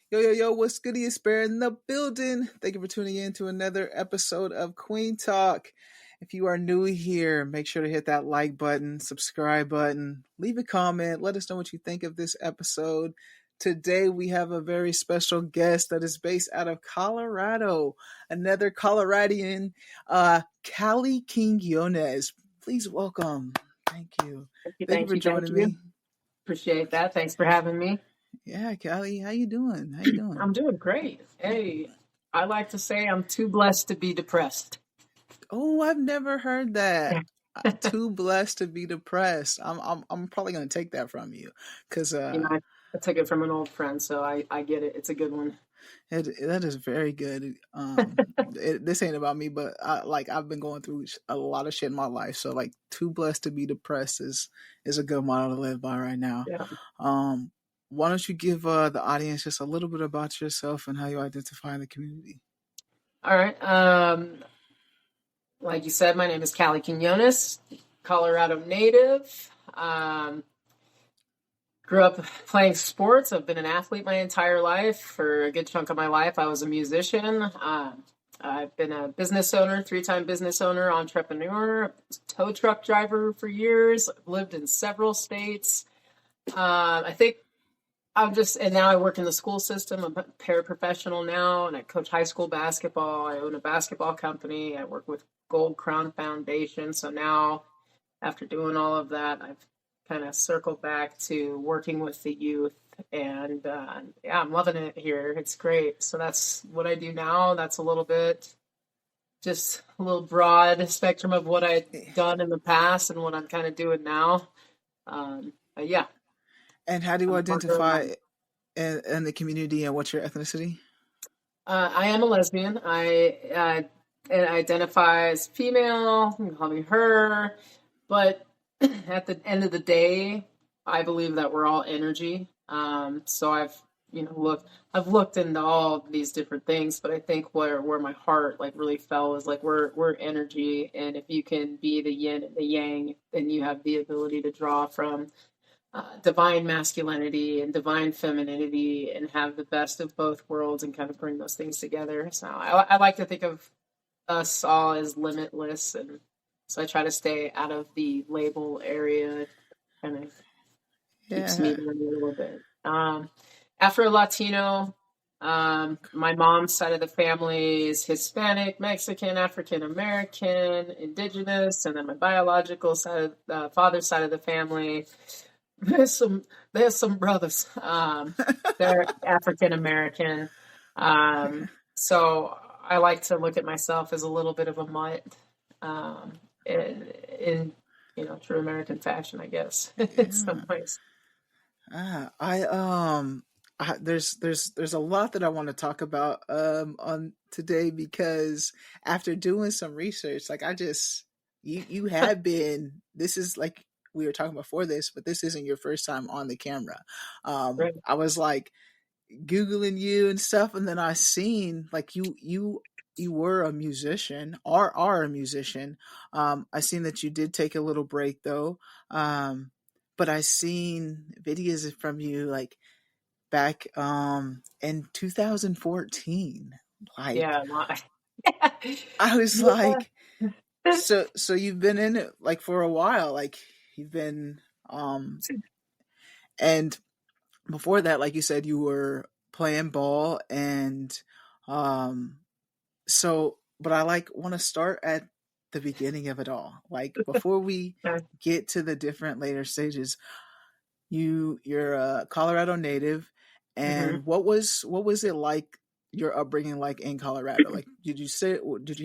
Yo, yo, yo, what's good? It's Bear in the building. Thank you for tuning in to another episode of Kueen Talk. If you are new here, make sure to hit that like button, subscribe button, leave a comment, let us know what you think of this episode. Today, we have a very special guest that is based out of Colorado, another Coloradian, Khalie Quinones. Please welcome. Thank you. Thank you, Thank you thank for you, thank joining you. me. Appreciate that. Thanks for having me. Yeah, Khalie, how you doing? How you doing? I'm doing great. Hey, I like to say I'm too blessed to be depressed. Oh, I've never heard that. Too blessed to be depressed. I'm probably gonna take that from you, because You know, I took it from an old friend, so I get it. It's a good one. that is very good. This ain't about me, but I've been going through a lot of shit in my life, so like too blessed to be depressed is a good motto to live by right now. Yeah. Um, why don't you give the audience just a little bit about yourself and how you identify in the community? All right. Like you said, my name is Khalie Quinones, Colorado native. Grew up playing sports. I've been an athlete my entire life. For a good chunk of my life, I was a musician. I've been a business owner, 3-time business owner, entrepreneur, tow truck driver for years. I've lived in several states. I think and now I work in the school system. I'm a paraprofessional now, and I coach high school basketball. I own a basketball company. I work with Gold Crown Foundation. So now, after doing all of that, I've kind of circled back to working with the youth, and yeah, I'm loving it here. It's great. So that's what I do now. That's a little bit, just a little broad spectrum of what I've done in the past and what I'm kind of doing now. But yeah. And how do you I'm identify in the community, and what's your ethnicity? I am a lesbian. I identify as female. You can call me her. But at the end of the day, I believe that we're all energy. So I've looked into all these different things, but I think where my heart like really fell is like we're energy, and if you can be the yin and the yang, then you have the ability to draw from divine masculinity and divine femininity and have the best of both worlds and kind of bring those things together. So I like to think of us all as limitless, and so I try to stay out of the label area. Kind of keeps me Yeah. down a little bit. Afro-Latino, my mom's side of the family is Hispanic, Mexican, African American, Indigenous, and then my biological side, father's side of the family. There's some brothers. They're African American. So I like to look at myself as a little bit of a mutt, in true American fashion, I guess, in some ways. There's a lot that I want to talk about on today, because after doing some research, like you have been, this is like we were talking before this, but this isn't your first time on the camera. Right. I was like Googling you and stuff, and then I seen like you were a musician, or are a musician. I seen that you did take a little break though. But I seen videos from you like back in 2014. Like Yeah. I was Yeah. like, so you've been in it like for a while. Like you've been and before that, like you said, you were playing ball, and um but I like want to start at the beginning of it all. Like before we get to the different later stages, you're a Colorado native, Mm-hmm. and what was it like, your upbringing like in Colorado? Like did you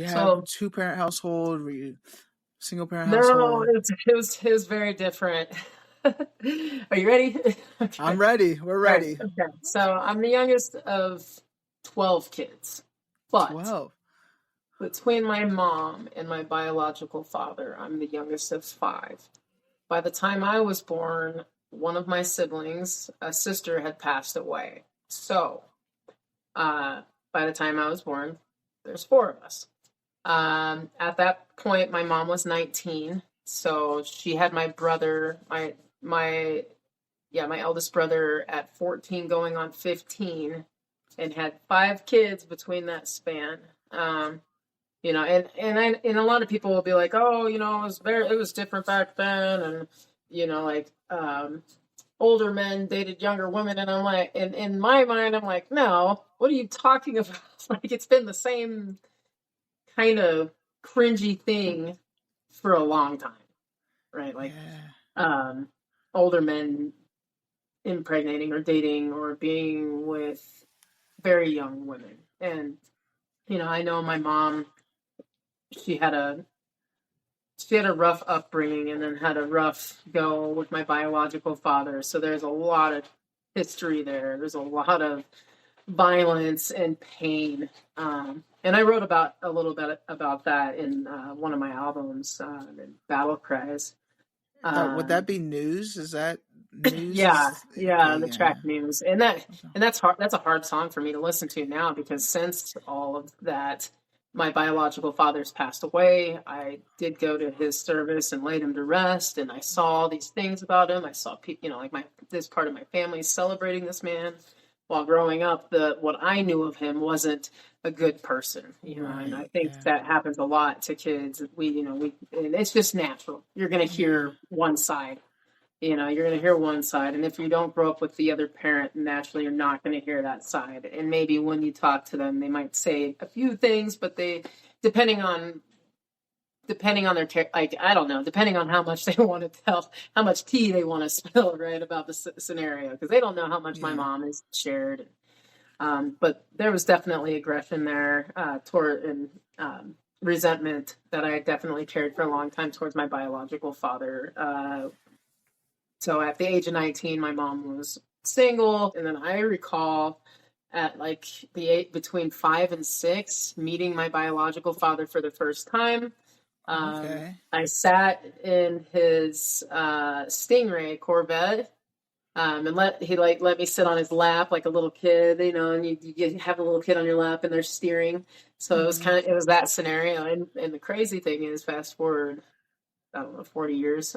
have So two parent household? Were you single parent no, household? it was very different. Are you ready? Okay. I'm ready. We're All right. ready. Okay. So I'm the youngest of 12 kids, but 12. between my mom and my biological father, I'm the youngest of 5. By the time I was born, one of my siblings, a sister, had passed away. So, by the time I was born, there's 4 of us. At that point, my mom was 19, so she had my brother, my eldest brother at 14, going on 15, and had 5 kids between that span. You know, and a lot of people will be like, oh, you know, it was different back then, and you know, like older men dated younger women, and I'm like, in my mind, I'm like, no, what are you talking about? Like, it's been the same kind of cringy thing for a long time, right? Like, Yeah. um, older men impregnating or dating or being with very young women, and you know, I know my mom, she had a rough upbringing and then had a rough go with my biological father. So there's a lot of history there. There's a lot of violence and pain. And I wrote about a little bit about that in one of my albums, Battle Cries. Would that be news? Is that news? Yeah, Okay, yeah, the yeah. track news, and that's hard. That's a hard song for me to listen to now because since all of that, my biological father's passed away. I did go to his service and laid him to rest, and I saw all these things about him. I saw people, you know, like this part of my family celebrating this man. While growing up, what I knew of him wasn't a good person, you know, and I Right. think Yeah. that happens a lot to kids. And it's just natural. You're going to Yeah. hear one side, you know, you're going to hear one side, and if you don't grow up with the other parent, naturally you're not going to hear that side. And maybe when you talk to them, they might say a few things, but depending on their like, I don't know, depending on how much they want to tell, how much tea they want to spill, right, about the scenario, because they don't know how much my Yeah. mom has shared. But there was definitely aggression there, toward and resentment that I definitely carried for a long time towards my biological father. So at the age of 19, my mom was single. And then I recall at like between 5 and 6, meeting my biological father for the first time. Okay. I sat in his Stingray Corvette, and let me sit on his lap like a little kid, you know, and you have a little kid on your lap and they're steering. So Hmm. it was that scenario. And the crazy thing is, fast forward, I don't know, 40 years.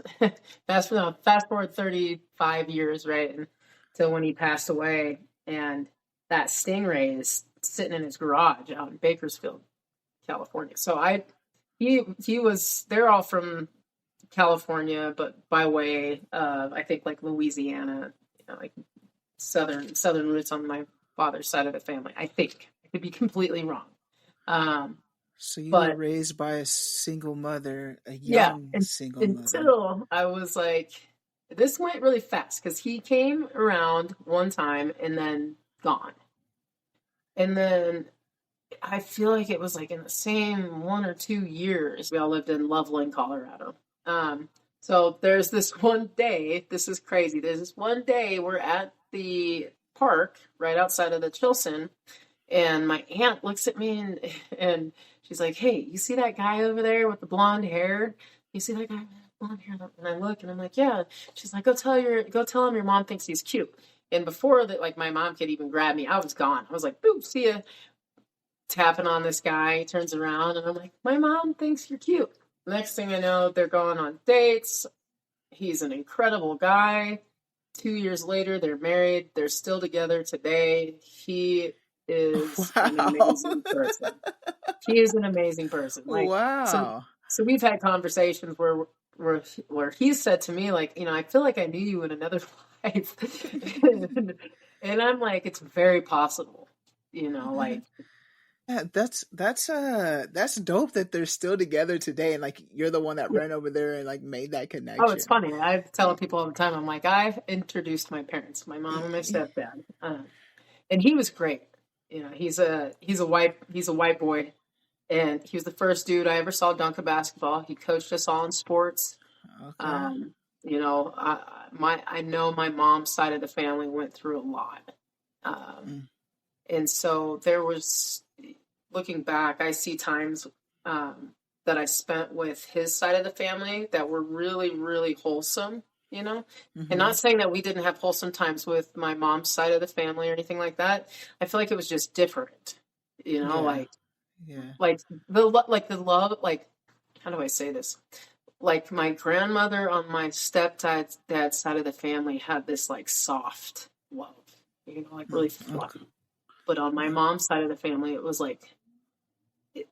Fast forward 35 years, right? Until when he passed away. And that Stingray is sitting in his garage out in Bakersfield, California. So they're all from California, but by way of, I think, like Louisiana, you know, like southern roots on my father's side of the family. I think I could be completely wrong. Um, So you were but raised by a single mother, a yeah, young and single mother. until I was like, this went really fast because he came around one time and then gone. And then I feel like it was like in the same 1 or 2 years, we all lived in Loveland, Colorado. So there's this one day, this is crazy. There's this one day we're at the park right outside of the Chilson, and my aunt looks at me and she's like, "Hey, you see that guy over there with the blonde hair? You see that guy with the blonde hair?" And I look and I'm like, "Yeah." She's like, go tell him your mom thinks he's cute." And before that, like my mom could even grab me, I was gone. I was like, "Boop, see ya." Tapping on this guy, he turns around and I'm like, "My mom thinks you're cute." Next thing I know, they're going on dates. He's an incredible guy. 2 years later, they're married. They're still together today. He is an Wow. amazing person. He is an amazing person. Like, so, Wow. so we've had conversations where he said to me, like, you know, I feel like I knew you in another life, and I'm like, it's very possible, you know, like, Yeah, that's dope that they're still together today, and like you're the one that yeah. ran over there and like made that Oh, it's connection. funny. I tell people all the time, I'm like, I introduced my parents, my mom and my Y- stepdad, and he was great. You know, he's a white boy, and he was the first dude I ever saw dunk a basketball. He coached us all in sports. Okay. Um, you know, I know my mom's side of the family went through a lot, Mm. and so there was, looking back, I see times that I spent with his side of the family that were really, really wholesome, you know? And Mm-hmm. not saying that we didn't have wholesome times with my mom's side of the family or anything like that. I feel like it was just different, you know, Yeah. Yeah. like the love, like, how do I say this? Like my grandmother on my dad's side of the family had this like soft love, you know, like really Okay. fluffy. But on my mom's side of the family, it was like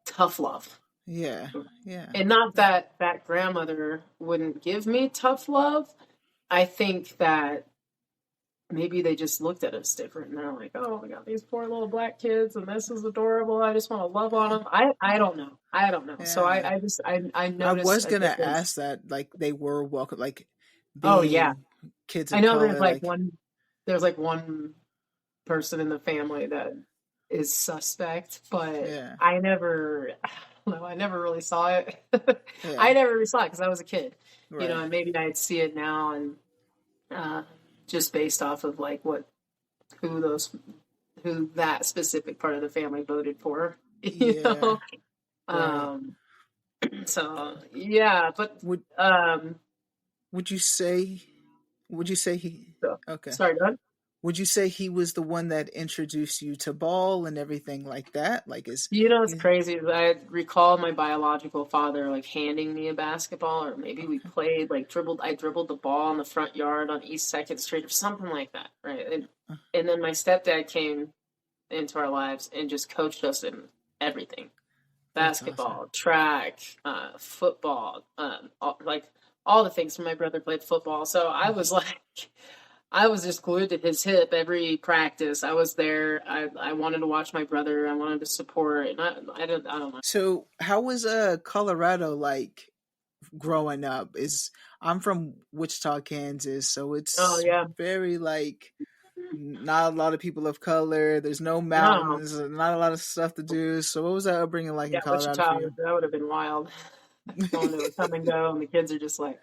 tough love. Yeah. Yeah. And not that that grandmother wouldn't give me tough love. I think that maybe they just looked at us different and they're like, oh, we got these poor little black kids and this is adorable. I just want to love on them. I don't know. I don't know. So Yeah. I I noticed was a gonna difference. ask that, like they were welcome, like Oh yeah. being kids I of know color, like there's like one person in the family that is suspect, but yeah, I never, I don't know, I never really saw it. yeah, I never really saw it because I was a kid, right, and maybe I'd see it now and uh, just based off of like who those, who that specific part of the family voted for, yeah, right. Um, so yeah, but Would um, would you say would you say he so, okay? sorry, go ahead. Would you say he was the one that introduced you to ball and everything like that? Like is It's crazy. I recall my biological father like handing me a basketball, or maybe we played like dribbled. I dribbled the ball in the front yard on East Second Street, or something like that, right? And then my stepdad came into our lives and just coached us in everything: that's awesome. basketball, track, football, like all the things. My brother played football, so I was like. I was just glued to his hip every practice. I was there. I wanted to watch my brother. I wanted to support. And I don't know. So how was Colorado like growing up? Is I'm from Wichita, Kansas, so Oh it's yeah, very like not a lot of people of color. There's no no, mountains, not a lot of stuff to do. So what was that upbringing like in yeah, Colorado for Wichita. you? That would have been wild. Going to a come and go, and the kids are just like,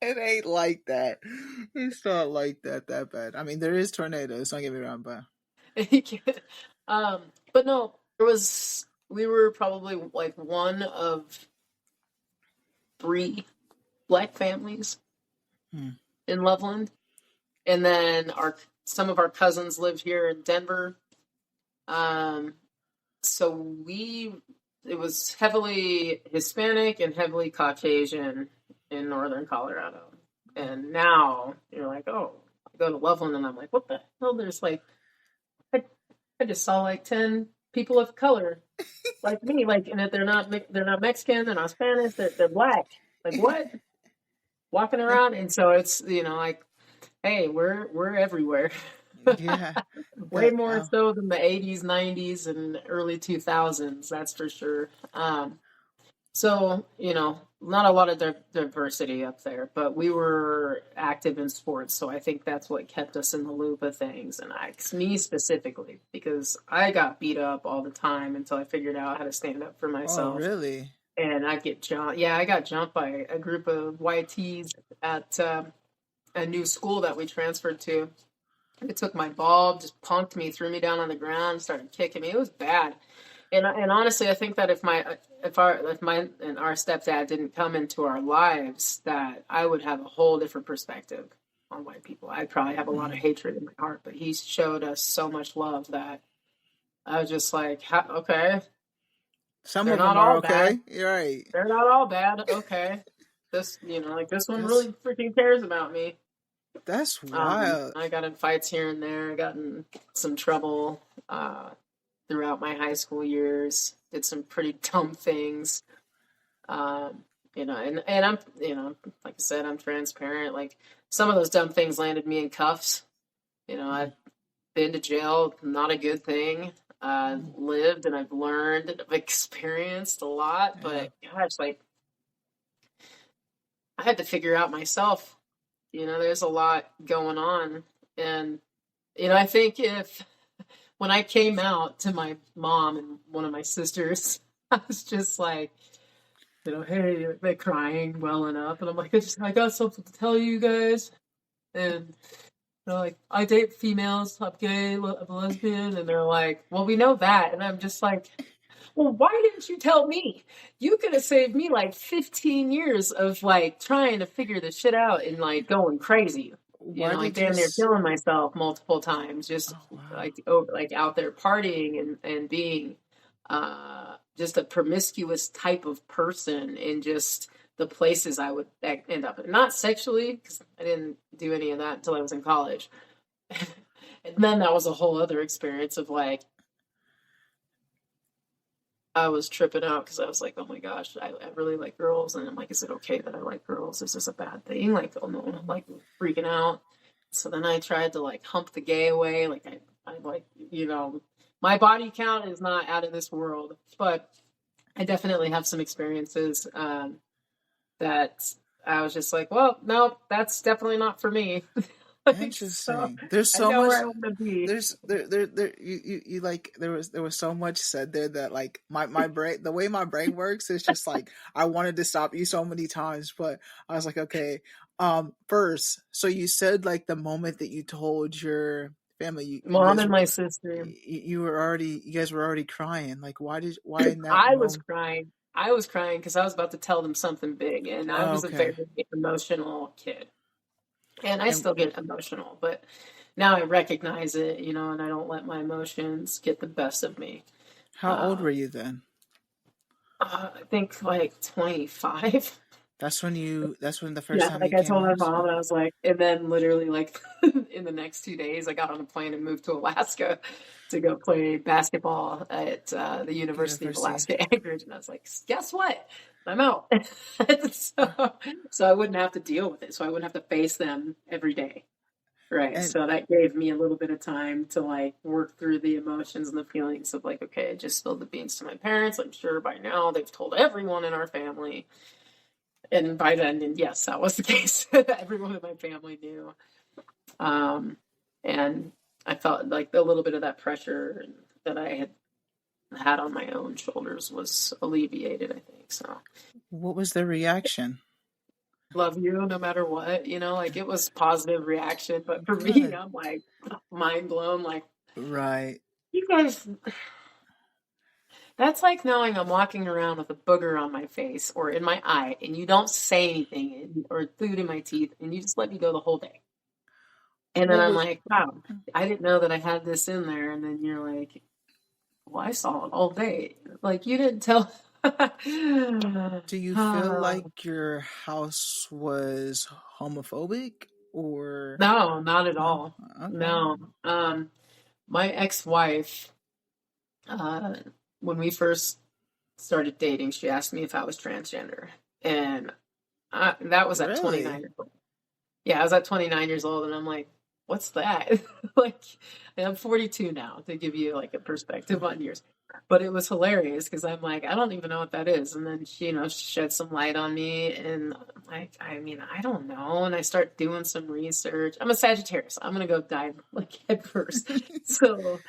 It ain't like that. It's not like that bad. I mean, there is tornadoes. Don't get me wrong, but um, but no, there was. We were probably like one of three black families hmm. in Loveland, and then our some of our cousins lived here in Denver. Um, so it was heavily Hispanic and heavily Caucasian in northern Colorado. And now you're like, oh, I go to Loveland and I'm like, what the hell? There's like, I, I just saw like 10 people of color like me, like, and they're not Mexican, they're not Spanish, they're black. Like what? Walking around. And so it's, like, hey, we're everywhere. Yeah, Way that more so than the 80s, 90s, and early 2000s, that's for sure. So, not a lot of diversity up there, but we were active in sports. So I think that's what kept us in the loop of things. And me specifically, because I got beat up all the time until I figured out how to stand up for oh myself. really? And I get jumped. Yeah, I got jumped by a group of YTs at a new school that we transferred to. They took my ball, just punked me, threw me down on the ground, started kicking me. It was bad. And honestly, I think that if my and our stepdad didn't come into our lives, that I would have a whole different perspective on white people. I'd probably have a lot of Mhm. hatred in my heart. But he showed us so much love that I was just like, okay, Some they're of not them are all bad. okay. You're right. They're not all bad. Okay, this like this one That's really freaking cares about me. that's wild. I got in fights here and there. I got in some trouble throughout my high school years. Did some pretty dumb things. And I'm, like I said, I'm transparent. Like some of those dumb things landed me in cuffs. Mm, I've been to jail, not a good thing. I've mm, lived and I've learned and I've experienced a lot, yeah. but gosh, like I had to figure out myself. There's a lot going on. And, I think when I came out to my mom and one of my sisters, I was just like, hey, they're crying, welling up. And I'm like, I got something to tell you guys. And they're like, I date females, I'm gay, I'm a lesbian. And they're like, well, we know that. And I'm just like, well, why didn't you tell me? You could have saved me like 15 years of like trying to figure this shit out and like going crazy. Why Like did you? damn near killing myself multiple times, just Oh wow. like over like out there partying and being just a promiscuous type of person in just the places I would end up in. Not sexually, because I didn't do any of that until I was in college. And then that was a whole other experience of like, I was tripping out because I was like, oh my gosh, I really like girls. And I'm like, is it okay that I like girls? Is this a bad thing? Like, oh no, I'm like freaking out. So then I tried to like hump the gay away. Like, I like, my body count is not out of this world, but I definitely have some experiences that I was just like, well, no, that's definitely not for me. Like, so Interesting. There's I so know much. where I want to be. There you like there was so much said there that like my brain, the way my brain works is just like I wanted to stop you so many times, but I was like, okay. First, so you said like the moment that you told your family, you Mom guys and were my sister. you guys were already crying. Like why in that I was moment? crying. I was crying because I was about to tell them something big, and I was a Okay. very emotional kid. And I And still get emotional, but now I recognize it, and I don't let my emotions get the best of me. how old Uh, were you then? I think like 25. That's when the first Yeah, time like you I came told my out? mom, and I Okay. was like, and then literally like in the next 2 days, I got on a plane and moved to Alaska to go play basketball at the University of University. Alaska Anchorage, and I was like, guess what? I'm out. So I wouldn't have to deal with it. So I wouldn't have to face them every day. Right. And So that gave me a little bit of time to like work through the emotions and the feelings of like, okay, I just spilled the beans to my parents. I'm sure by now they've told everyone in our family. And by then, and yes, that was the case. Everyone in my family knew. Um, and I felt like a little bit of that pressure that I had on my own shoulders was alleviated, I think. So what was the reaction? love you no matter what, like it was positive reaction. But for me, Good. I'm like mind blown, like, Right. you guys, that's like knowing I'm walking around with a booger on my face or in my eye, and you don't say anything, or food in my teeth, and you just let me go the whole day. And then What I'm was like, wow, I didn't know that I had this in there. And then you're like, well, I saw it all day. Like, you didn't tell. do you feel like your house was homophobic or No, not at no? all. Okay. No. My ex-wife, uh, when we first started dating, she asked me if I was transgender. And that was at 29 Really? years old. Yeah, I was at 29 years old, and I'm like, what's that? Like, and I'm 42 now, to give you like a perspective on years. But it was hilarious because I'm like, I don't even know what that is. And then she, shed some light on me, and like, I mean, I don't know. And I start doing some research. I'm a Sagittarius. I'm gonna go dive like head first. So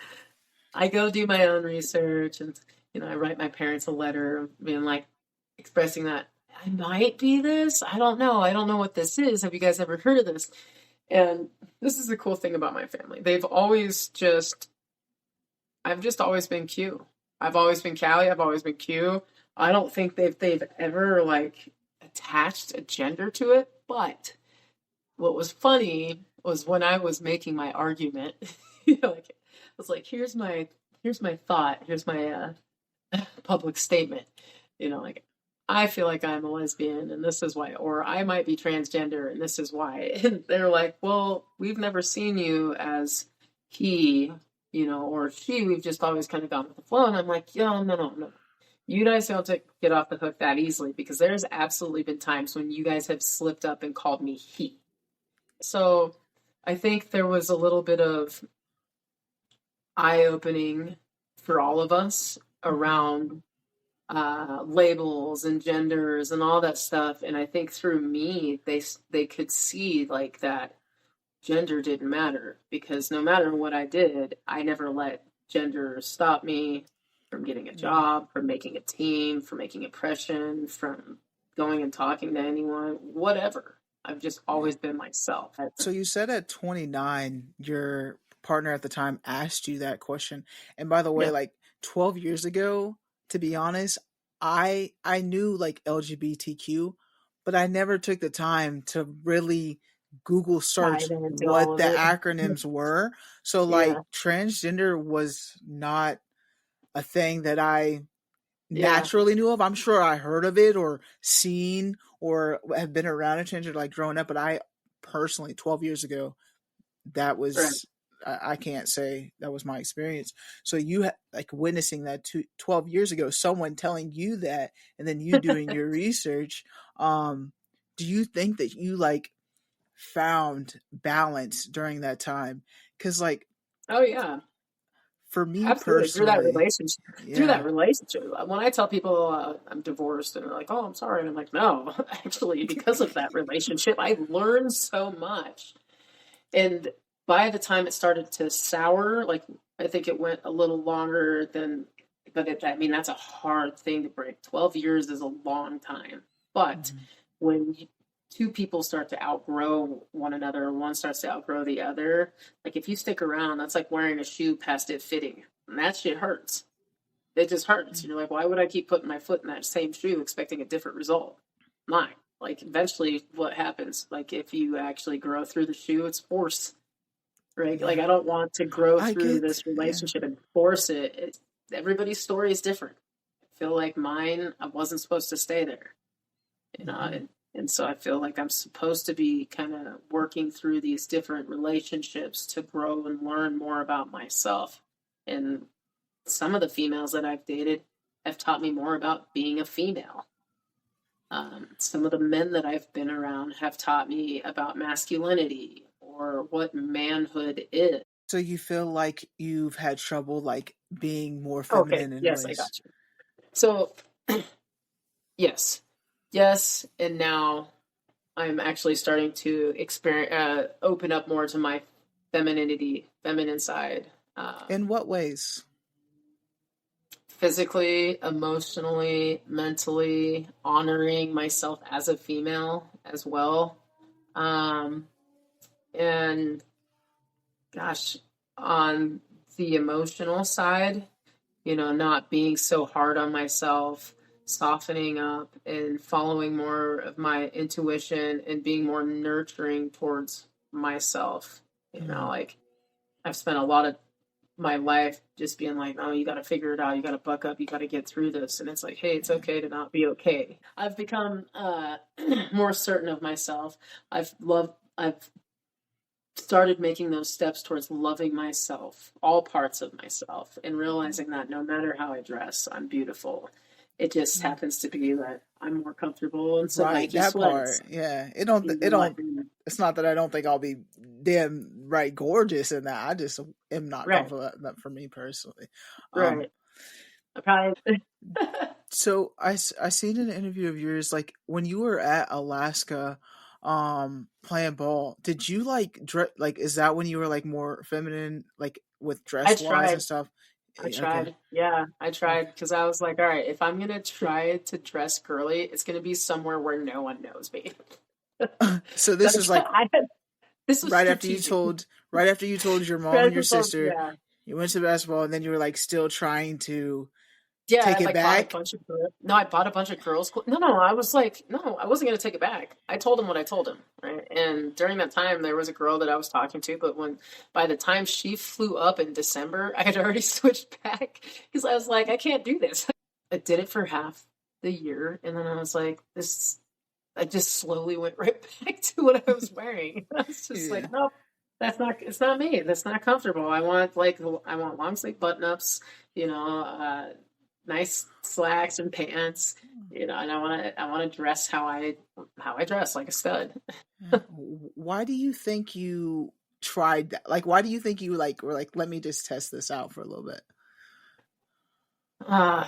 I go do my own research, and I write my parents a letter being like, expressing that I might be this. I don't know. I don't know what this is. Have you guys ever heard of this? And this is the cool thing about my family. I've just always been Q. I've always been Khalie. I've always been Q. I don't think they've ever like attached a gender to it. But what was funny was when I was making my argument, like I was like, here's my thought, here's my public statement, like, I feel like I'm a lesbian and this is why, or I might be transgender and this is why. And they're like, well, we've never seen you as he, or she. We've just always kind of gone with the flow. And I'm like, yeah, no, no, no. You guys don't get off the hook that easily, because there's absolutely been times when you guys have slipped up and called me he. So I think there was a little bit of eye opening for all of us Mhm. around labels and genders and all that stuff. And I think through me, they could see like that gender didn't matter, because no matter what I did, I never let gender stop me from getting a Yeah. job, from making a team, from making impression, from going and talking to anyone, whatever. I've just Yeah. always been myself. So you said at 29, your partner at the time asked you that question. And by the way, Yeah, like 12 years ago, to be honest, I knew like LGBTQ, but I never took the time to really Google dive search into all what of the it. acronyms were. So like Yeah, transgender was not a thing that I yeah, naturally knew of. I'm sure I heard of it or seen or have been around a transgender like growing up, but I personally 12 years ago that right. was I can't say that was my experience. So you like witnessing that 12 years ago, someone telling you that, and then you doing your research. Do you think that you like found balance during that time? Because like Oh yeah, for me absolutely. Through that personally, relationship, yeah, when I tell people I'm divorced, and they're like, "Oh, I'm sorry," and I'm like, "No, actually, because of that relationship, I learned so much." And by the time it started to sour, like I think it went a little longer than, I mean, that's a hard thing to break. 12 years is a long time. But mhm. when two people start to outgrow one another, one starts to outgrow the other, like if you stick around, that's like wearing a shoe past it fitting. And that shit hurts. It just hurts. You're like, why would I keep putting my foot in that same shoe expecting a different result? Not. Like eventually what happens, like if you actually grow through the shoe, it's force, right? Like Yeah, I don't want to grow I through get, this yeah. relationship and force it. Everybody's story is different. I feel like mine, I wasn't supposed to stay there, you know, Hmm. and so I feel like I'm supposed to be kind of working through these different relationships to grow and learn more about myself. And some of the females that I've dated have taught me more about being a female. Some of the men that I've been around have taught me about masculinity or what manhood is. So you feel like you've had trouble like being more Okay, feminine in yes, I ways. got you. So, yes, yes, and now I'm actually starting to open up more to my femininity, feminine side, In what ways? physically, emotionally, mentally, honoring myself as a female as well. Um, and gosh, on the emotional side, not being so hard on myself, softening up and following more of my intuition and being more nurturing towards myself. Mm. Like I've spent a lot of my life just being like, oh, you got to figure it out. You got to buck up. You got to get through this. And it's like, hey, it's Yeah. okay to not be okay. I've become more certain of myself. I've started making those steps towards loving myself, all parts of myself, and realizing that no matter how I dress, I'm beautiful. It just Mm. happens to be that I'm more comfortable in some Right, Nike that sweats. part. Yeah. You know, like, It's not that I don't think I'll be damn right gorgeous in that. I just am not right, comfortable with that for me personally. Um right. I probably, so I seen an interview of yours like when you were at Alaska playing ball. Did you like like is that when you were like more feminine like with I dress wise and tried. stuff? I Okay. tried. Yeah, I tried because I was like, all right, if I'm gonna try to dress curly, it's gonna be somewhere where no one knows me. So Like this is like this was strategic. right after you told your mom and your sister Yeah, you went to basketball and then you were like still trying to yeah. I take it like bought a back. bunch of no, I bought a bunch of girls. No. I was like, no, I wasn't gonna take it back. I told him what I told him, right? And during that time, there was a girl that I was talking to, but by the time she flew up in December, I had already switched back because I was like, I can't do this. I did it for half the year, and then I was like, this. I just slowly went right back to what I was wearing. I was just Yeah. like, nope, that's not. It's not me. That's not comfortable. I want long sleeve button ups. Nice slacks and pants. And I want to dress how I dress like a stud. Yeah. Why do you think you tried that? Like, why do you think you like were like, let me just test this out for a little bit? Uh,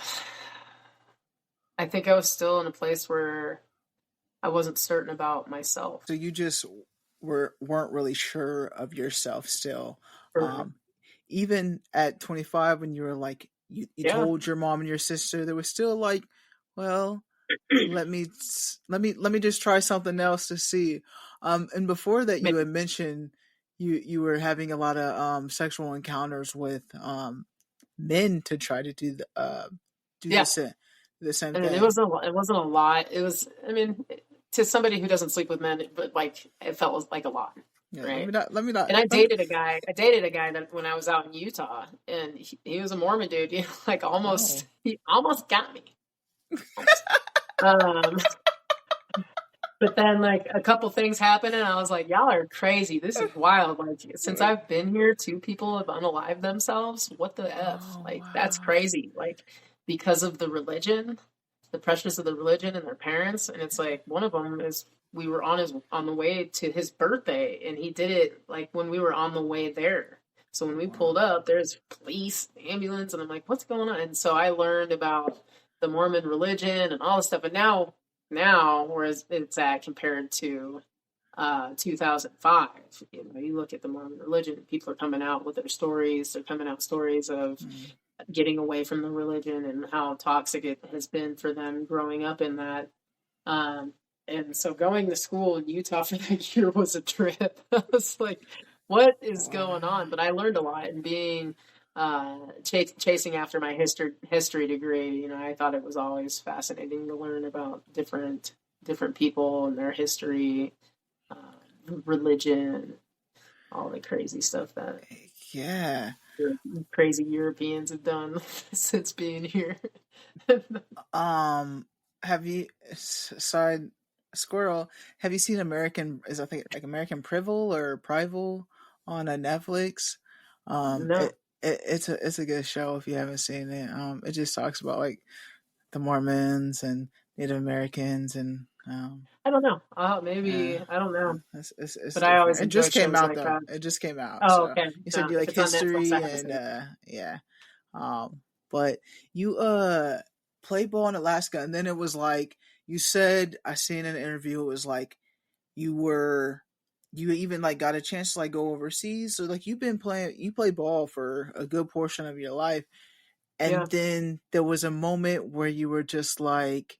I think I was still in a place where I wasn't certain about myself. So you just weren't really sure of yourself still. Or, Um, even at 25, when you were like, you yeah, told your mom and your sister, there was still like, well, let me just try something else to see. And before that, you maybe, had mentioned you were having a lot of sexual encounters with men to try to do yeah. the same I mean, thing. it wasn't a lot. It was, I mean, to somebody who doesn't sleep with men, but like it felt like a lot, Yeah, right? let me not And I let me. dated a guy. I dated a guy that when I was out in Utah, and he was a Mormon dude. Like Oh, he almost got me. Almost. Um, But then like a couple things happened and I was like, y'all are crazy. This is wild. Like since Right. I've been here, two people have unalived themselves. What the F? Oh Like that's wow. crazy. Like because of the religion, the pressures of the religion and their parents. And it's like one of them is we were on the way to his birthday and he did it like when we were on the way there. So when we pulled Wow. up, there's police, ambulance, and I'm like, what's going on? And so I learned about the Mormon religion and all this stuff. And now whereas it's at compared to 2005, you look at the Mormon religion, people are coming out with their stories. They're coming out stories of Mm. getting away from the religion and how toxic it has been for them growing up in that. Um, and so going to school in Utah for that year was a trip. I was like, what is going on? Wow. But I learned a lot and being chasing after my history degree. I thought it was always fascinating to learn about different people and their history, religion, all the crazy stuff that Yeah. crazy Europeans have done since being here. Um, have you side squirrel? Have you seen I think like American Prival or Prival on Netflix? Um, No, it, it's a good show if you haven't seen it. It just talks about like the Mormons and Native Americans and I don't know. uh, Maybe I don't know. it's But I always different. It enjoy just came shows out like though. that. It just came out. Oh, So okay. you said No, you if like it's on Netflix, I history haven't and seen it. yeah. But you played ball in Alaska, and then it was like you said. I seen in an interview. It was like you were you even like got a chance to like go overseas. So like you played ball for a good portion of your life, and Yeah. then there was a moment where you were just like,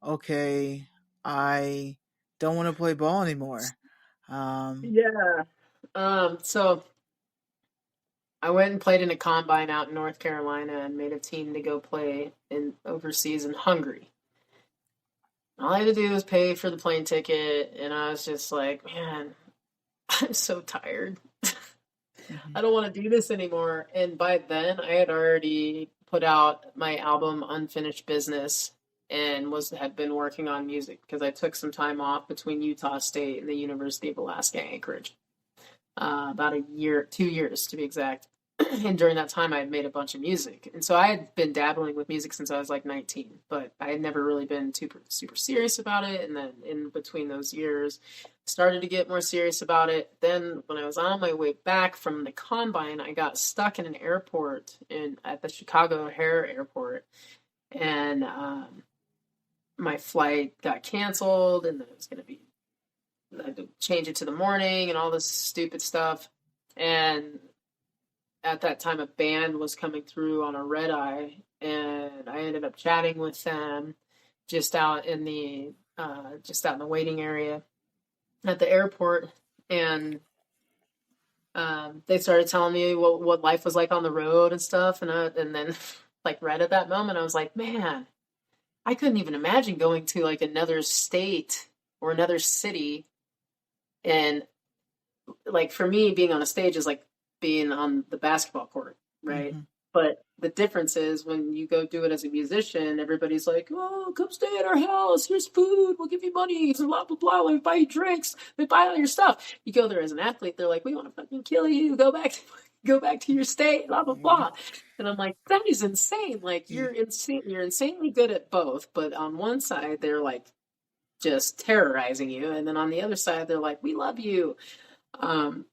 okay, I don't want to play ball anymore. Um, Yeah. So I went and played in a combine out in North Carolina and made a team to go play in overseas in Hungary. All I had to do was pay for the plane ticket, and I was just like, man, I'm so tired. mhm. I don't want to do this anymore. And by then, I had already put out my album Unfinished Business and was had been working on music because I took some time off between Utah State and the University of Alaska Anchorage. About a year, 2 years to be exact. And during that time, I had made a bunch of music, and so I had been dabbling with music since I was like 19, but I had never really been super serious about it. And then in between those years, started to get more serious about it. Then when I was on my way back from the combine, I got stuck in an airport in at the Chicago O'Hare Airport, and my flight got canceled, and then it was going to be I had to change it to the morning and all this stupid stuff. And at that time, a band was coming through on a red eye, and I ended up chatting with them just out in the waiting area at the airport, and they started telling me what life was like on the road and stuff, and then like right at that moment, I was like, man, I couldn't even imagine going to like another state or another city and like for me being on a stage is like being on the basketball court, right? Mhm. But the difference is when you go do it as a musician, everybody's like, oh, come stay at our house, here's food, we'll give you money, blah blah blah, let me buy you drinks, let me buy all your stuff. You go there as an athlete, they're like, we want to fucking kill you, go back to your state, blah blah Mhm. blah. And I'm like, that is insane. Like Yeah. you're insanely good at both, but on one side they're like just terrorizing you, and then on the other side they're like, we love you.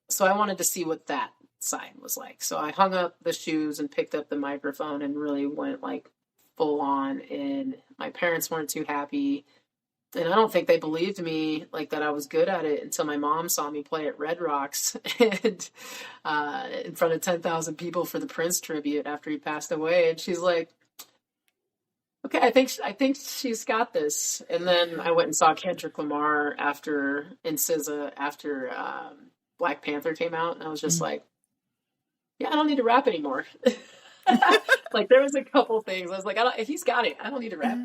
So I wanted to see what that side was like. So I hung up the shoes and picked up the microphone and really went like full on. And my parents weren't too happy. And I don't think they believed me like that I was good at it until my mom saw me play at Red Rocks and in front of 10,000 people for the Prince tribute after he passed away. And she's like, okay, I think she's got this. And then I went and saw Kendrick Lamar after in SZA after Black Panther came out, and I was just Mhm. like, yeah, I don't need to rap anymore. Like there was a couple things I was like, he's got it. I don't need to rap.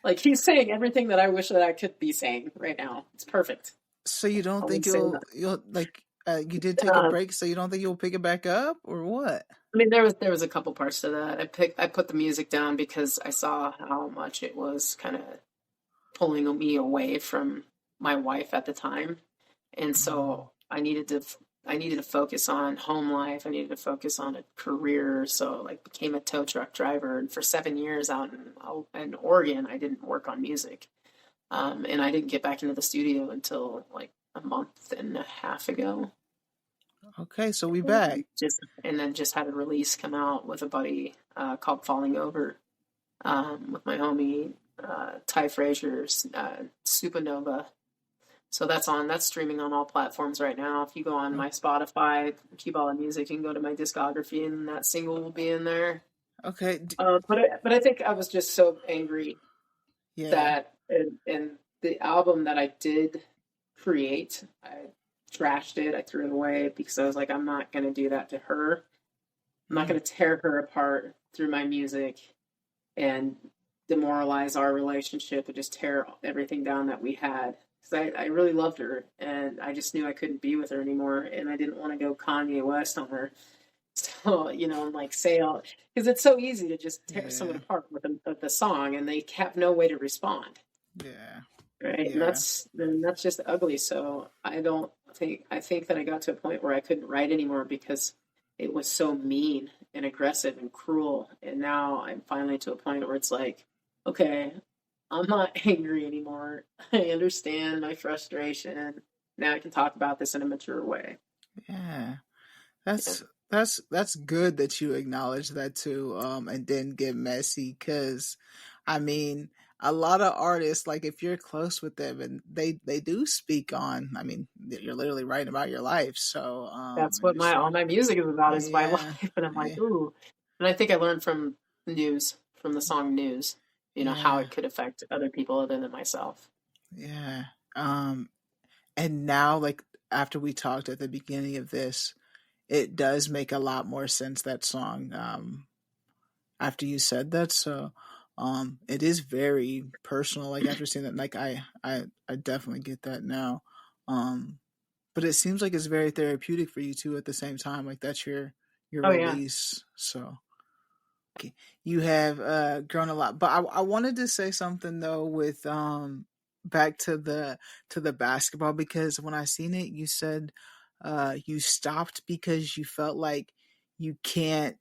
Like he's saying everything that I wish that I could be saying right now. It's perfect. So you don't I'll think say you'll like you did take a that. break, so you don't think you'll pick it back up or what? I mean, there was a couple parts to that. I put the music down because I saw how much it was kind of pulling me away from my wife at the time. And Mm. so I needed to focus on home life. I needed to focus on a career. So like became a tow truck driver. And for 7 years out in Oregon, I didn't work on music. And I didn't get back into the studio until like a month and a half ago. Okay, so we back. And then just had a release come out with a buddy called Falling Over, with my homie Ty Frazier's Supernova. So that's streaming on all platforms right now. If you go on Oh, my Spotify, keep all the music, you can go to my discography, and that single will be in there. okay. But I think I was just so angry Yeah. that and the album that I did create, I trashed it, I threw it away because I was like, I'm not gonna do that to her. I'm not Mm. gonna tear her apart through my music and demoralize our relationship and just tear everything down that we had. Because I really loved her and I just knew I couldn't be with her anymore and I didn't want to go Kanye West on her. So, and like say all, because it's so easy to just tear someone Yeah. apart with the song and they have no way to respond. Yeah. Right. And Yeah. that's just ugly. So I think that I got to a point where I couldn't write anymore because it was so mean and aggressive and cruel. And now I'm finally to a point where it's like, okay, I'm not angry anymore. I understand my frustration. Now I can talk about this in a mature way. Yeah. Yeah. That's good that you acknowledge that too, and didn't get messy. Cause, I mean, a lot of artists, like if you're close with them, and they do speak on. I mean, you're literally writing about your life, so That's and what you're my all sure. my music is about is my Yeah. life. And I'm like, Yeah. ooh. And I think I learned from from the song News, how Yeah. it could affect other people other than myself. Yeah. Um, and now, like after we talked at the beginning of this, it does make a lot more sense, that song. After you said that, so it is very personal. Like after seeing that, like I definitely get that now. Um, but it seems like it's very therapeutic for you too. At the same time, like that's your Oh yeah. release. So you have grown a lot. But I wanted to say something though with back to the basketball, because when I seen it, you said you stopped because you felt like you can't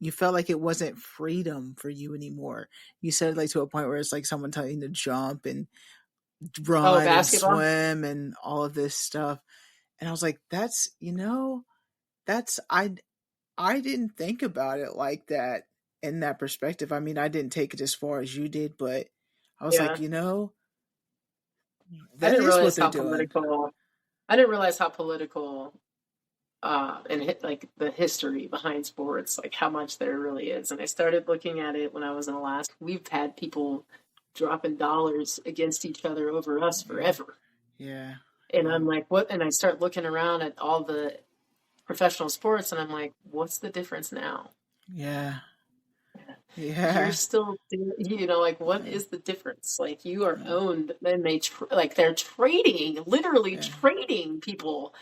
you felt like it wasn't freedom for you anymore. You said like to a point where it's like someone telling you to jump and Oh, run and basketball. swim and all of this stuff. And I was like, that's that's I didn't think about it like that, in that perspective. I mean, I didn't take it as far as you did, but I was like, Yeah. I that didn't is what realize they're how doing. political. I didn't realize how political and like the history behind sports, like how much there really is. And I started looking at it when I was in Alaska. We've had people dropping dollars against each other over us Yeah, forever. yeah, And I'm um, like, what? And I start looking around at all the professional sports, and I'm like, what's the difference now? yeah, You're yeah, still, like, what yeah, is the difference? Like, you are yeah, owned, and like, they're trading, literally yeah, trading people,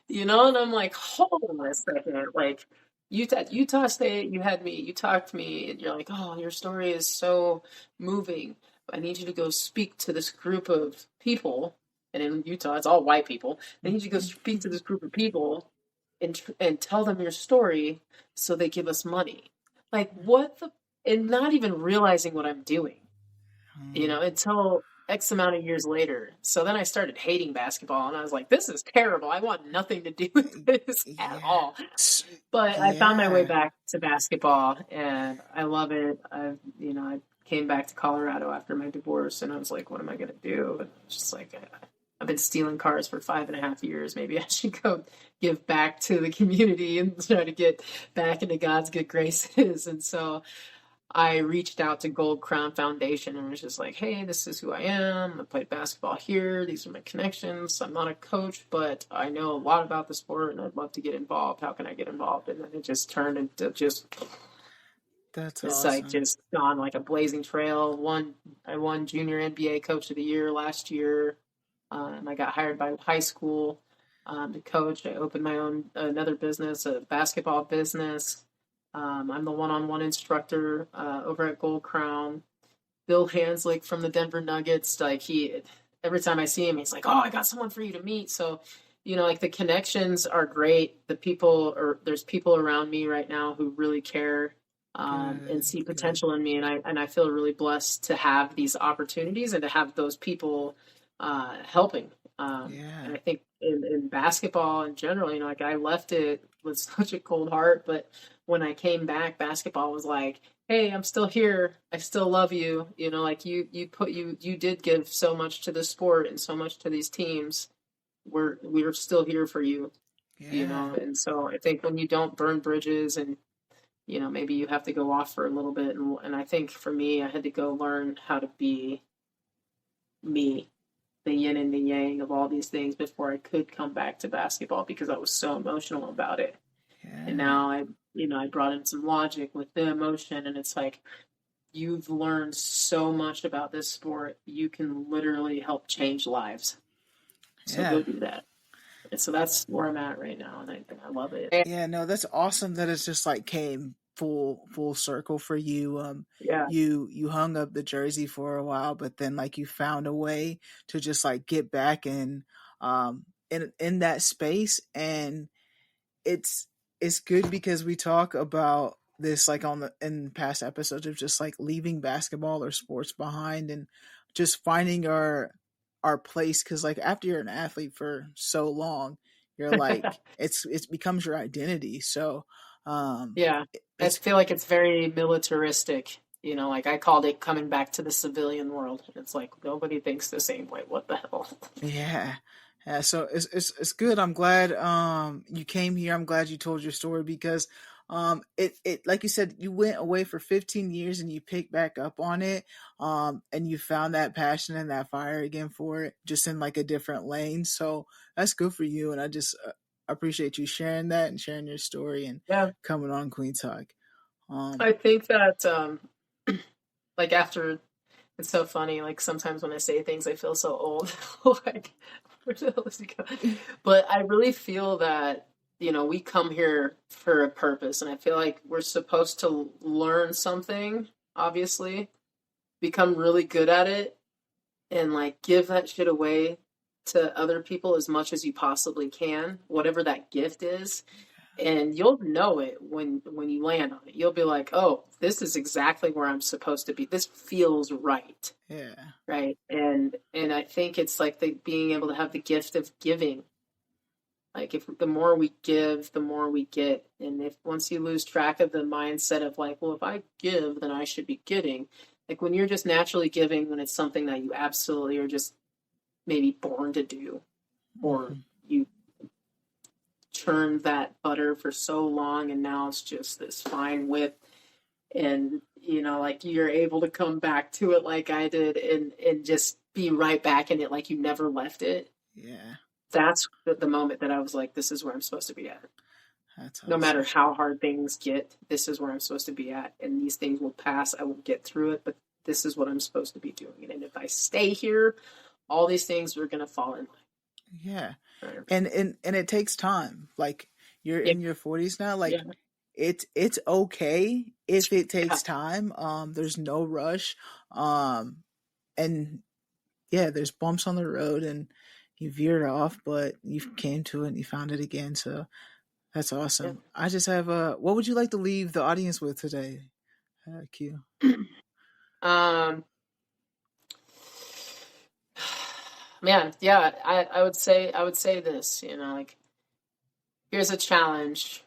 and I'm like, hold on a second. Like, Utah State, you had me, you talked to me, and you're like, oh, your story is so moving. I need you to go speak to this group of people. And in Utah, it's all white people. I need you to go speak to this group of people and tell them your story so they give us money. Like, what the, and not even realizing what I'm doing, um, until X amount of years later. So then I started hating basketball and I was like, this is terrible. I want nothing to do with this at yeah, all. But I found my way yeah, back to basketball and I love it. I came back to Colorado after my divorce and I was like, what am I going to do? And just like, I've been stealing cars for 5.5 years. Maybe I should go give back to the community and try to get back into God's good graces. And so I reached out to Gold Crown Foundation and was just like, hey, this is who I am. I played basketball here. These are my connections. I'm not a coach, but I know a lot about the sport and I'd love to get involved. How can I get involved? And then it just turned into that's it's like awesome. just gone like a blazing trail. I won Junior NBA Coach of the Year last year. I got hired by high school to coach. I opened my own another business, a basketball business. I'm the one-on-one instructor over at Gold Crown. Bill Hanslick from the Denver Nuggets, like every time I see him, he's like, "Oh, I got someone for you to meet." So, like the connections are great. There's people around me right now who really care, and Good, see good. potential in me, and I feel really blessed to have these opportunities and to have those people helping. And Yeah. I think in basketball in general, like I left it with such a cold heart, but when I came back, basketball was like, hey, I'm still here. I still love you. Like you did give so much to the sport and so much to these teams. We're still here for you, Yeah. and so I think when you don't burn bridges and maybe you have to go off for a little bit, and I think for me I had to go learn how to be me, the yin and the yang of all these things before I could come back to basketball because I was so emotional about it. And Yeah. now I brought in some logic with the emotion, and it's like, you've learned so much about this sport. You can literally help change lives. So Yeah. go do that. And so that's where I'm at right now, and I love it. Yeah, no, that's awesome that it's just like came full circle for you. Yeah, You hung up the jersey for a while, but then like you found a way to just like get back in that space. And it's it's good because we talk about this like on the in past episodes of just like leaving basketball or sports behind and just finding our place, because like after you're an athlete for so long, you're like it's becomes your identity. So um yeah. I it's feel like it's very militaristic. Like I called it coming back to the civilian world. It's like nobody thinks the same way. What the hell? Yeah. Yeah, so it's good. I'm glad you came here. I'm glad you told your story because it like you said, you went away for 15 years and you picked back up on it, and you found that passion and that fire again for it, just in like a different lane. So that's good for you, and I just appreciate you sharing that and sharing your story and Yeah, coming on Queen Talk. Um I think that like after it's so funny. Like sometimes when I say things, I feel so old. Like where the hell does he go? But I really feel that we come here for a purpose, and I feel like we're supposed to learn something. Obviously, become really good at it, and like give that shit away to other people as much as you possibly can, whatever that gift is, and you'll know it when you land on it. You'll be like, oh, this is exactly where I'm supposed to be. This feels right. yeah. Right. And I think it's like the being able to have the gift of giving. Like if the more we give, the more we get. And if once you lose track of the mindset of like, well, if I give, then I should be getting. Like when you're just naturally giving, when it's something that you absolutely are just maybe born to do, or Mhm. you churned that butter for so long and now it's just this fine whip, and like you're able to come back to it like I did, and just be right back in it like you never left it. Yeah. That's the moment that I was like, this is where I'm supposed to be at. That's No matter awesome. how hard things get, this is where I'm supposed to be at, and these things will pass. I will get through it, but this is what I'm supposed to be doing. And if I stay here, all these things are going to fall in Yeah. line. And it takes time. Like you're Yeah, in your 40s now, yeah, like it's okay if it yeah, takes time. There's no rush. And yeah, there's bumps on the road and you veered off, but you came to it and you found it again. So that's awesome. I just have what would you like to leave the audience with today? Q. yeah. Man, yeah, I would say this, like here's a challenge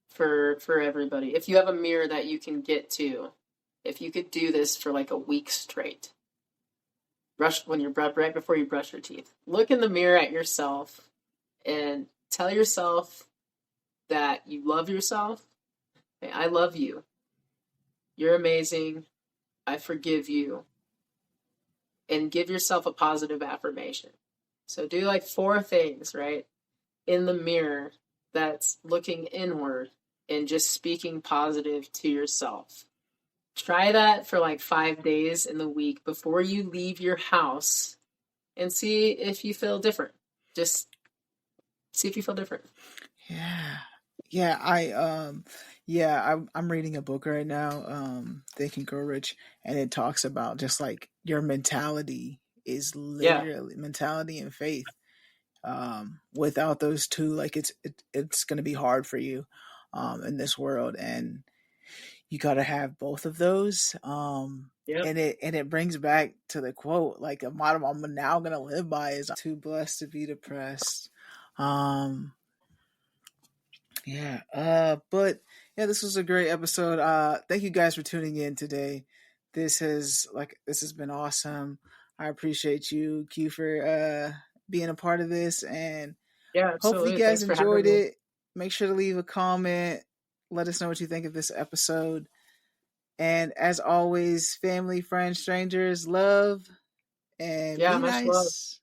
for everybody. If you have a mirror that you can get to, if you could do this for like a week straight, brush when you're right before you brush your teeth. Look in the mirror at yourself and tell yourself that you love yourself. Hey, I love you. You're amazing. I forgive you. And give yourself a positive affirmation. So do like four things, right? In the mirror that's looking inward and just speaking positive to yourself. Try that for like 5 days in the week before you leave your house and see if you feel different. Just see if you feel different. Yeah. Yeah, I'm reading a book right now, Think and Grow Rich, and it talks about just like your mentality is Yeah. literally mentality and faith. Without those two, like it's going to be hard for you in this world, and you got to have both of those. Yep. And it brings back to the quote, like a motto I'm now going to live by is too blessed to be depressed. Um, yeah. But yeah, this was a great episode. Thank you guys for tuning in today. This has been awesome. I appreciate you, Q, for being a part of this, and Yeah, hopefully you absolutely. guys Thanks for having enjoyed me. it. Make sure to leave a comment. Let us know what you think of this episode. And as always, family, friends, strangers, love, and Yeah, be much love. nice.